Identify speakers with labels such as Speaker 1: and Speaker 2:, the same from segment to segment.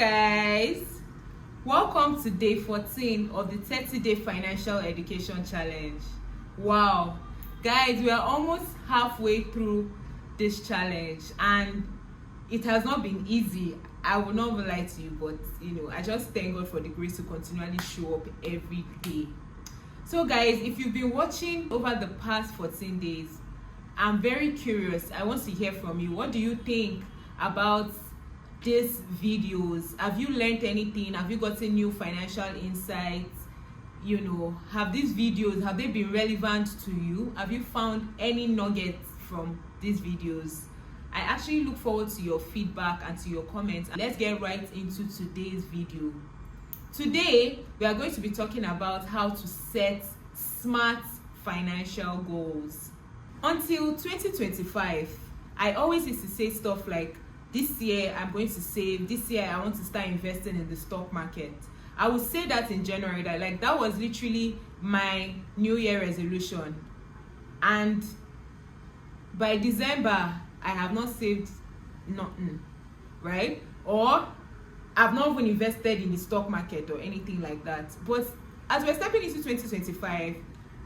Speaker 1: guys, welcome to day 14 of the 30-day financial education challenge. Wow guys, we are almost halfway through this challenge and it has not been easy. I will not lie to you, but I just thank God for the grace to continually show up every day. So guys, if you've been watching over the past 14 days, I'm very curious. I want to hear from you. What do you think about these videos? Have you learned anything? Have you gotten new financial insights? Have these videos, have they been relevant to you? Have you found any nuggets from these videos? I actually look forward to your feedback and to your comments. Let's get right into today's video. Today, we are going to be talking about how to set smart financial goals. Until 2025, I always used to say stuff like, this year I'm going to save, this year I want to start investing in the stock market. I would say that in January, that was literally my New Year resolution. And by December, I have not saved nothing, right? Or I've not even invested in the stock market or anything like that. But as we're stepping into 2025,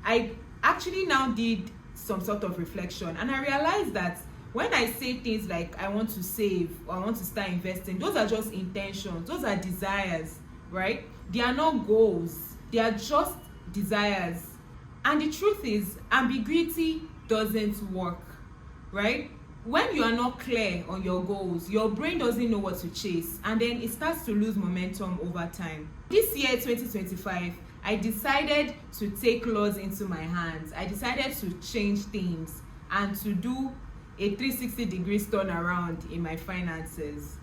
Speaker 1: I actually now did some sort of reflection, and I realized that when I say things like I want to save or I want to start investing, those are just intentions, those are desires, right? They are not goals, they are just desires. And the truth is, ambiguity doesn't work, right? When you are not clear on your goals, your brain doesn't know what to chase, and then it starts to lose momentum over time. This year, 2025, I decided to take laws into my hands. I decided to change things and to do a 360-degree turnaround in my finances,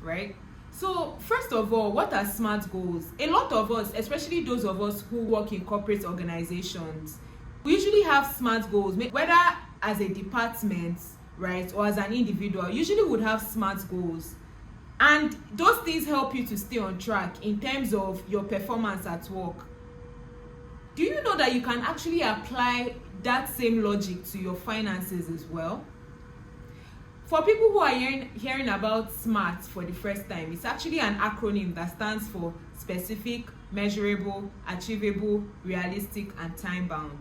Speaker 1: right? So first of all, what are SMART goals? A lot of us, especially those of us who work in corporate organizations, we usually have SMART goals, whether as a department, right, or as an individual. Usually would have SMART goals, and those things help you to stay on track in terms of your performance at work. Do you know that you can actually apply that same logic to your finances as well? For people who are hearing about SMART for the first time, it's actually an acronym that stands for specific, measurable, achievable, realistic, and time-bound.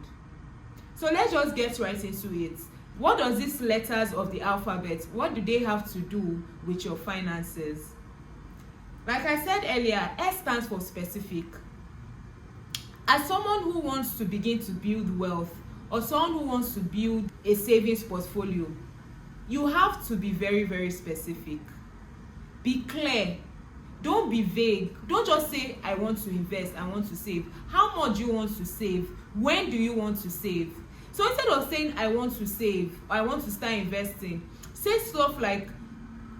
Speaker 1: So let's just get right into it. What does these letters of the alphabet, what do they have to do with your finances? Like I said earlier, S stands for specific. As someone who wants to begin to build wealth, or someone who wants to build a savings portfolio, you have to be very, very specific. Be clear. Don't be vague. Don't just say, I want to invest, I want to save. How much do you want to save? When do you want to save? So instead of saying, I want to save, I want to start investing, say stuff like,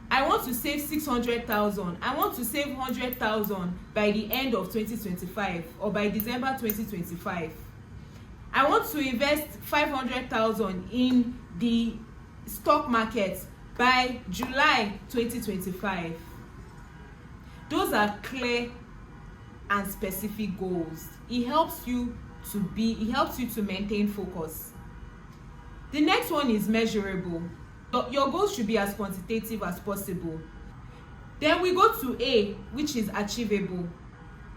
Speaker 1: I want to save 600,000. I want to save 100,000 by the end of 2025 or by December 2025. I want to invest 500,000 in the stock market by July 2025. Those are clear and specific goals. It helps you to maintain focus. The next one is measurable. Your goals should be as quantitative as possible. Then we go to A, which is achievable.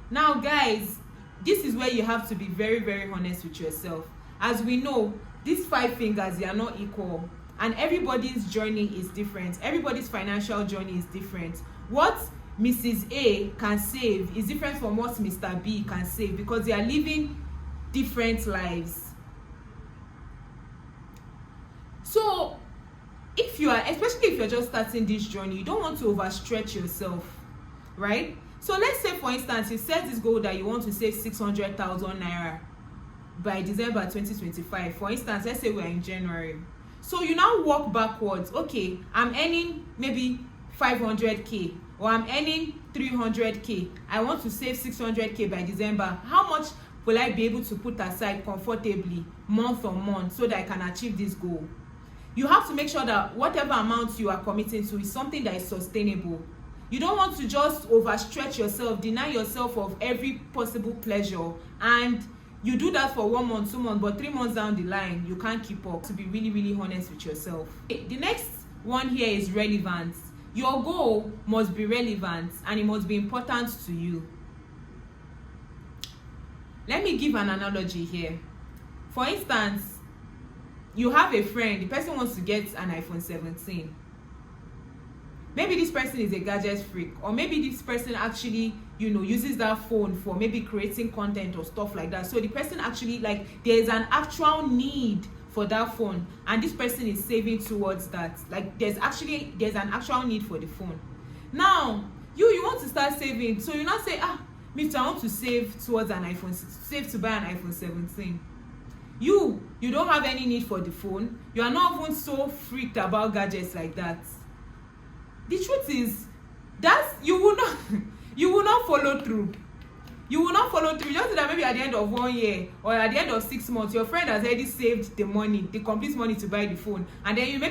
Speaker 1: Now guys, this is where you have to be very, very honest with yourself. As we know, these 5 fingers, they are not equal, and everybody's journey is different. Everybody's financial journey is different. What Mrs. A can save is different from what Mr. B can save, because they are living different lives. So especially if you're just starting this journey, you don't want to overstretch yourself, right? So let's say, for instance, you set this goal that you want to save 600,000 naira by December 2025. For instance, let's say we're in January. So you now walk backwards. Okay, I'm earning maybe 500k, or I'm earning 300k. I want to save 600k by December. How much will I be able to put aside comfortably month on month so that I can achieve this goal? You have to make sure that whatever amount you are committing to is something that is sustainable. You don't want to just overstretch yourself, deny yourself of every possible pleasure, and you do that for 1 month, 2 months, but 3 months down the line, you can't keep up. To be really, really honest with yourself. The next one here is relevance. Your goal must be relevant and it must be important to you. Let me give an analogy here. For instance, you have a friend, the person wants to get an iPhone 17. Maybe this person is a gadget freak, or maybe this person actually, uses that phone for maybe creating content or stuff like that. So the person actually, like, there's an actual need for that phone, and this person is saving towards that. Like, there's an actual need for the phone. Now you want to start saving, so you not say, me too, I want to save towards an iPhone, save to buy an iPhone 17. You don't have any need for the phone. You are not even so freaked about gadgets like that. The truth is that you will not follow through. You will not follow through. Just that maybe at the end of 1 year or at the end of 6 months, your friend has already saved the money, the complete money to buy the phone, and then you were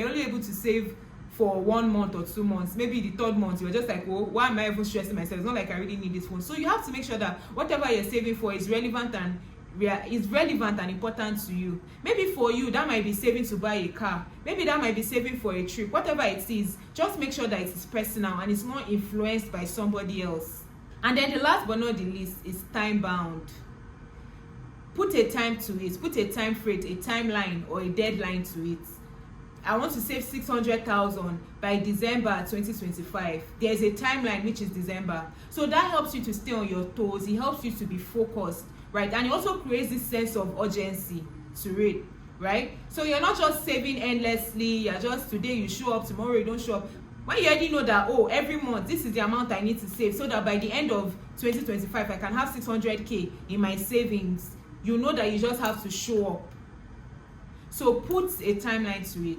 Speaker 1: only able to save for 1 month or 2 months. Maybe the third month you were just like, oh, why am I even stressing myself? It's not like I really need this phone. So you have to make sure that whatever you're saving for is relevant and important to you. Maybe for you that might be saving to buy a car, maybe that might be saving for a trip. Whatever it is, just make sure that it is personal and it's not influenced by somebody else. And then the last but not the least is time bound. Put a time to it. Put a time frame, a timeline or a deadline to it. I want to save 600,000 by December 2025. There's a timeline, which is December. So that helps you to stay on your toes. It helps you to be focused, right? And it also creates this sense of urgency to it, right? So you're not just saving endlessly. You're just, today you show up, tomorrow you don't show up. When you already know that, every month this is the amount I need to save, so that by the end of 2025 I can have 600k in my savings, you know that you just have to show up. So put a timeline to it.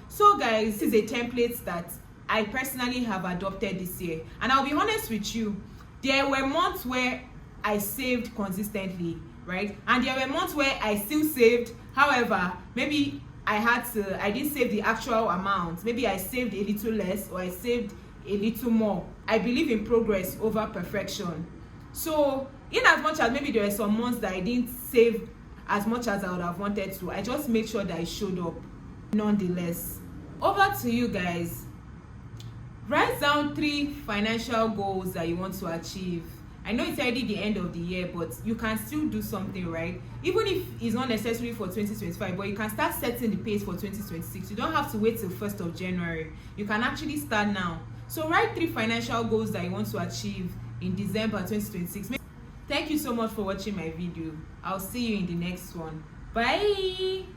Speaker 1: So guys, this is a template that I personally have adopted this year, and I'll be honest with you, there were months where I saved consistently, right? And there were months where I still saved. However, maybe I didn't save the actual amount. Maybe I saved a little less or I saved a little more. I believe in progress over perfection. So in as much as maybe there were some months that I didn't save as much as I would have wanted to, I just made sure that I showed up nonetheless. Over to you guys. Write down 3 financial goals that you want to achieve. I know it's already the end of the year, but you can still do something, right? Even if it's not necessary for 2025, but you can start setting the pace for 2026. You don't have to wait till 1st of January. You can actually start now. So write 3 financial goals that you want to achieve in December 2026. Thank you so much for watching my video. I'll see you in the next one. Bye.